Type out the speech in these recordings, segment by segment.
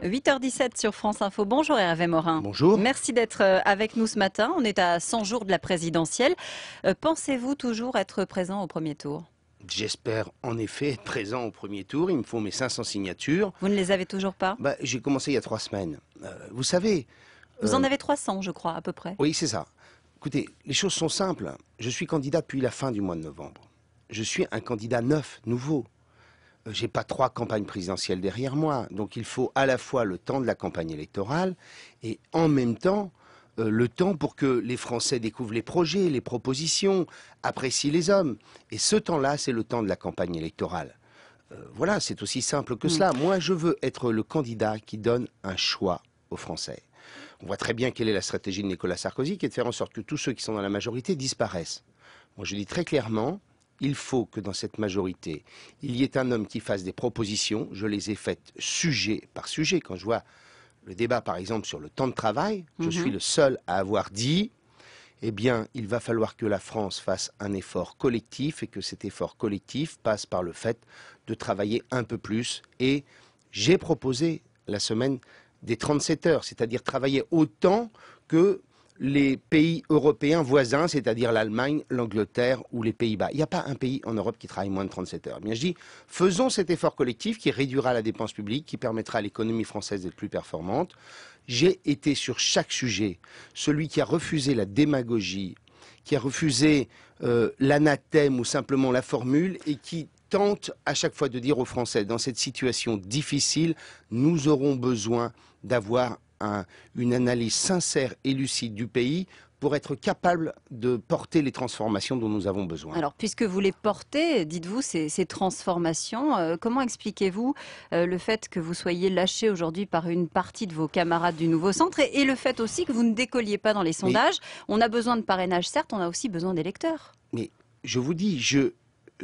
8h17 sur France Info. Bonjour Hervé Morin. Bonjour. Merci d'être avec nous ce matin. On est à 100 jours de la présidentielle. Pensez-vous toujours être présent au premier tour? J'espère en effet être présent au premier tour. Il me faut mes 500 signatures. Vous ne les avez toujours pas? J'ai commencé il y a 3 semaines. Vous savez... Vous en avez 300, je crois, à peu près. Oui, c'est ça. Écoutez, les choses sont simples. Je suis candidat depuis la fin du mois de novembre. Je suis un candidat neuf, nouveau. J'ai pas 3 campagnes présidentielles derrière moi. Donc il faut à la fois le temps de la campagne électorale et en même temps le temps pour que les Français découvrent les projets, les propositions, apprécient les hommes. Et ce temps-là, c'est le temps de la campagne électorale. Voilà, c'est aussi simple que cela. Moi, je veux être le candidat qui donne un choix aux Français. On voit très bien quelle est la stratégie de Nicolas Sarkozy, qui est de faire en sorte que tous ceux qui sont dans la majorité disparaissent. Moi, je dis très clairement, il faut que dans cette majorité, il y ait un homme qui fasse des propositions. Je les ai faites sujet par sujet. Quand je vois le débat, par exemple, sur le temps de travail, je suis le seul à avoir dit, eh bien, il va falloir que la France fasse un effort collectif et que cet effort collectif passe par le fait de travailler un peu plus. Et j'ai proposé la semaine des 37 heures, c'est-à-dire travailler autant que les pays européens voisins, c'est-à-dire l'Allemagne, l'Angleterre ou les Pays-Bas. Il n'y a pas un pays en Europe qui travaille moins de 37 heures. Bien, je dis, faisons cet effort collectif qui réduira la dépense publique, qui permettra à l'économie française d'être plus performante. J'ai été sur chaque sujet, celui qui a refusé la démagogie, qui a refusé l'anathème ou simplement la formule et qui tente à chaque fois de dire aux Français, dans cette situation difficile, nous aurons besoin d'avoir une analyse sincère et lucide du pays pour être capable de porter les transformations dont nous avons besoin. Alors, puisque vous les portez, dites-vous, ces transformations, comment expliquez-vous le fait que vous soyez lâché aujourd'hui par une partie de vos camarades du Nouveau Centre et le fait aussi que vous ne décolliez pas dans les sondages? On a besoin de parrainage, certes, on a aussi besoin d'électeurs. Mais je vous dis, je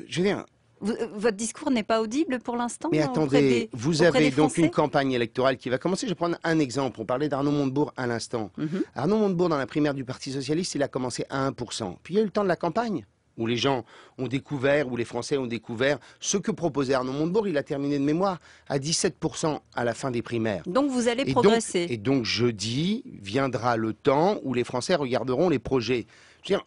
viens... Votre discours n'est pas audible pour l'instant? Mais attendez, vous avez donc une campagne électorale qui va commencer. Je vais prendre un exemple. On parlait d'Arnaud Montebourg à l'instant. Arnaud Montebourg, dans la primaire du Parti Socialiste, il a commencé à 1%. Puis il y a eu le temps de la campagne, où les gens ont découvert, où les Français ont découvert ce que proposait Arnaud Montebourg. Il a terminé de mémoire à 17% à la fin des primaires. Donc vous allez progresser. Et donc jeudi viendra le temps où les Français regarderont les projets. Je veux dire,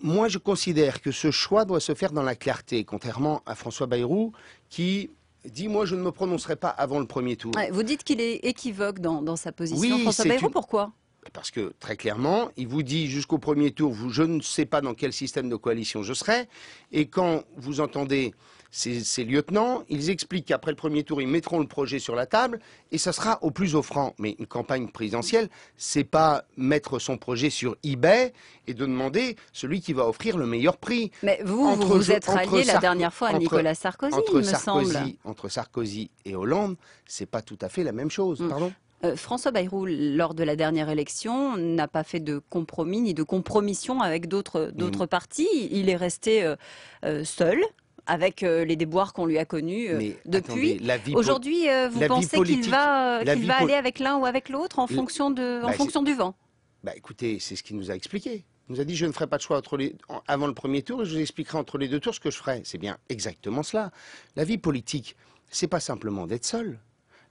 moi, je considère que ce choix doit se faire dans la clarté, contrairement à François Bayrou, qui dit « moi, je ne me prononcerai pas avant le premier tour ». Vous dites qu'il est équivoque dans sa position. Oui, François Bayrou, pourquoi? Parce que, très clairement, il vous dit jusqu'au premier tour, je ne sais pas dans quel système de coalition je serai, et quand vous entendez ces lieutenants, ils expliquent qu'après le premier tour, ils mettront le projet sur la table, et ça sera au plus offrant. Mais une campagne présidentielle, c'est pas mettre son projet sur eBay et de demander celui qui va offrir le meilleur prix. Mais vous êtes rallié la dernière fois à Nicolas Sarkozy, il me semble. Entre Sarkozy et Hollande, c'est pas tout à fait la même chose. Pardon ? François Bayrou, lors de la dernière élection, n'a pas fait de compromis ni de compromission avec d'autres partis. Il est resté seul, avec les déboires qu'on lui a connus depuis. Aujourd'hui, vous pensez qu'il va aller avec l'un ou avec l'autre en fonction du vent? Écoutez, c'est ce qu'il nous a expliqué. Il nous a dit je ne ferai pas de choix avant le premier tour et je vous expliquerai entre les 2 tours ce que je ferai. C'est bien exactement cela. La vie politique, c'est pas simplement d'être seul.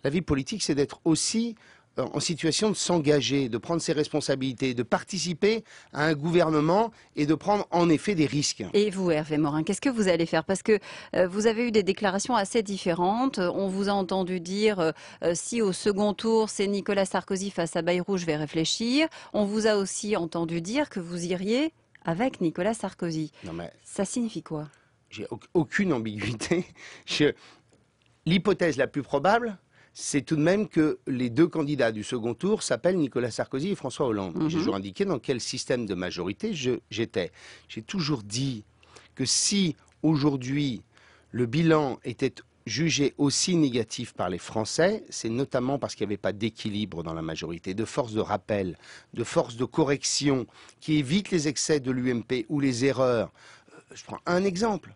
La vie politique, c'est d'être aussi en situation de s'engager, de prendre ses responsabilités, de participer à un gouvernement et de prendre en effet des risques. Et vous, Hervé Morin, qu'est-ce que vous allez faire? Parce que vous avez eu des déclarations assez différentes. On vous a entendu dire si au second tour c'est Nicolas Sarkozy face à Bayrou, je vais réfléchir. On vous a aussi entendu dire que vous iriez avec Nicolas Sarkozy. Non mais ça signifie quoi? J'ai aucune ambiguïté. L'hypothèse la plus probable, c'est tout de même que les 2 candidats du second tour s'appellent Nicolas Sarkozy et François Hollande. J'ai toujours indiqué dans quel système de majorité j'étais. J'ai toujours dit que si aujourd'hui le bilan était jugé aussi négatif par les Français, c'est notamment parce qu'il n'y avait pas d'équilibre dans la majorité, de force de rappel, de force de correction qui évite les excès de l'UMP ou les erreurs. Je prends un exemple.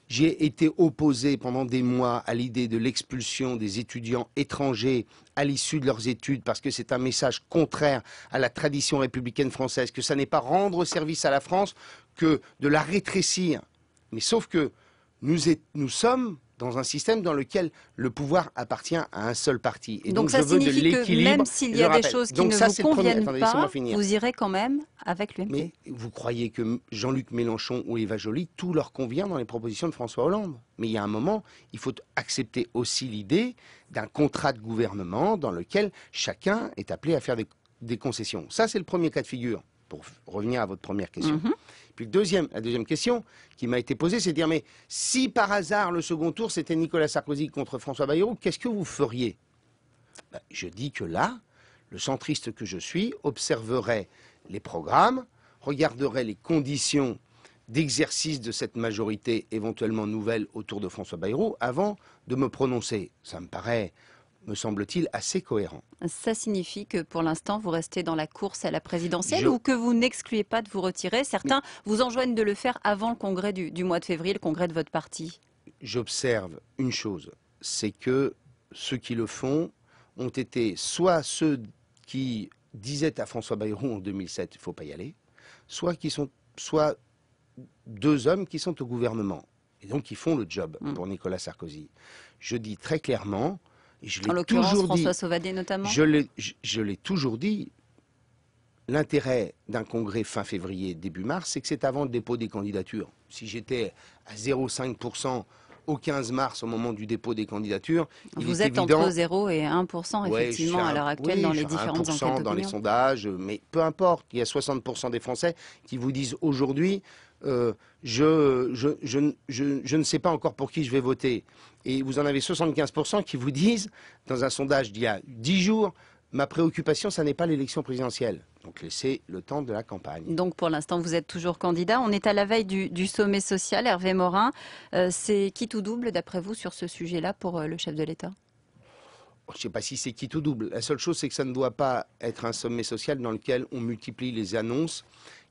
J'ai été opposé pendant des mois à l'idée de l'expulsion des étudiants étrangers à l'issue de leurs études parce que c'est un message contraire à la tradition républicaine française, que ça n'est pas rendre service à la France que de la rétrécir. Mais sauf que nous sommes dans un système dans lequel le pouvoir appartient à un seul parti. Et donc je ça veux de signifie que l'équilibre. même s'il y a des choses qui Donc ne ça, vous c'est le premier. conviennent Attendez, laissez-moi pas, finir. vous irez quand même avec l'UMP. Mais vous croyez que Jean-Luc Mélenchon ou Eva Joly, tout leur convient dans les propositions de François Hollande? Mais il y a un moment, il faut accepter aussi l'idée d'un contrat de gouvernement dans lequel chacun est appelé à faire des concessions. Ça, c'est le premier cas de figure, pour revenir à votre première question. Puis la deuxième question qui m'a été posée, c'est de dire, mais si par hasard le second tour, c'était Nicolas Sarkozy contre François Bayrou, qu'est-ce que vous feriez? Je dis que là, le centriste que je suis observerait les programmes, regarderait les conditions d'exercice de cette majorité éventuellement nouvelle autour de François Bayrou avant de me prononcer. Ça me paraît, me semble-t-il, assez cohérent. Ça signifie que pour l'instant, vous restez dans la course à la présidentielle ou que vous n'excluez pas de vous retirer? Certains vous enjoignent de le faire avant le congrès du mois de février, le congrès de votre parti. J'observe une chose, c'est que ceux qui le font ont été soit ceux qui disaient à François Bayrou en 2007, il ne faut pas y aller, soit deux hommes qui sont au gouvernement et donc qui font le job pour Nicolas Sarkozy. Je dis très clairement, et je l'ai toujours dit... En l'occurrence, François Sauvadet notamment. Je l'ai toujours dit, l'intérêt d'un congrès fin février, début mars, c'est que c'est avant le dépôt des candidatures. Si j'étais à 0,5% au 15 mars, au moment du dépôt des candidatures, vous êtes évident, entre 0 et 1% effectivement à l'heure actuelle dans les différentes enquêtes d'opinion. Dans les sondages, mais peu importe, il y a 60% des Français qui vous disent aujourd'hui je ne sais pas encore pour qui je vais voter. Et vous en avez 75% qui vous disent, dans un sondage d'il y a 10 jours, ma préoccupation, ça n'est pas l'élection présidentielle. Donc laissez le temps de la campagne. Donc pour l'instant, vous êtes toujours candidat. On est à la veille du sommet social. Hervé Morin, c'est quitte ou double d'après vous sur ce sujet-là pour le chef de l'État? Je ne sais pas si c'est quitte ou double. La seule chose, c'est que ça ne doit pas être un sommet social dans lequel on multiplie les annonces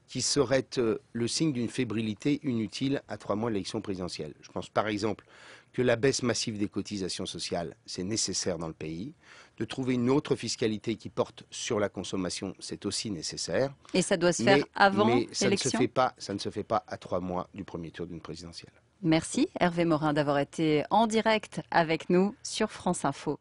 qui seraient le signe d'une fébrilité inutile à 3 mois de l'élection présidentielle. Je pense par exemple que la baisse massive des cotisations sociales, c'est nécessaire dans le pays. De trouver une autre fiscalité qui porte sur la consommation, c'est aussi nécessaire. Et ça doit se faire avant l'élection ? Mais ça ne se fait pas à 3 mois du premier tour d'une présidentielle. Merci Hervé Morin d'avoir été en direct avec nous sur France Info.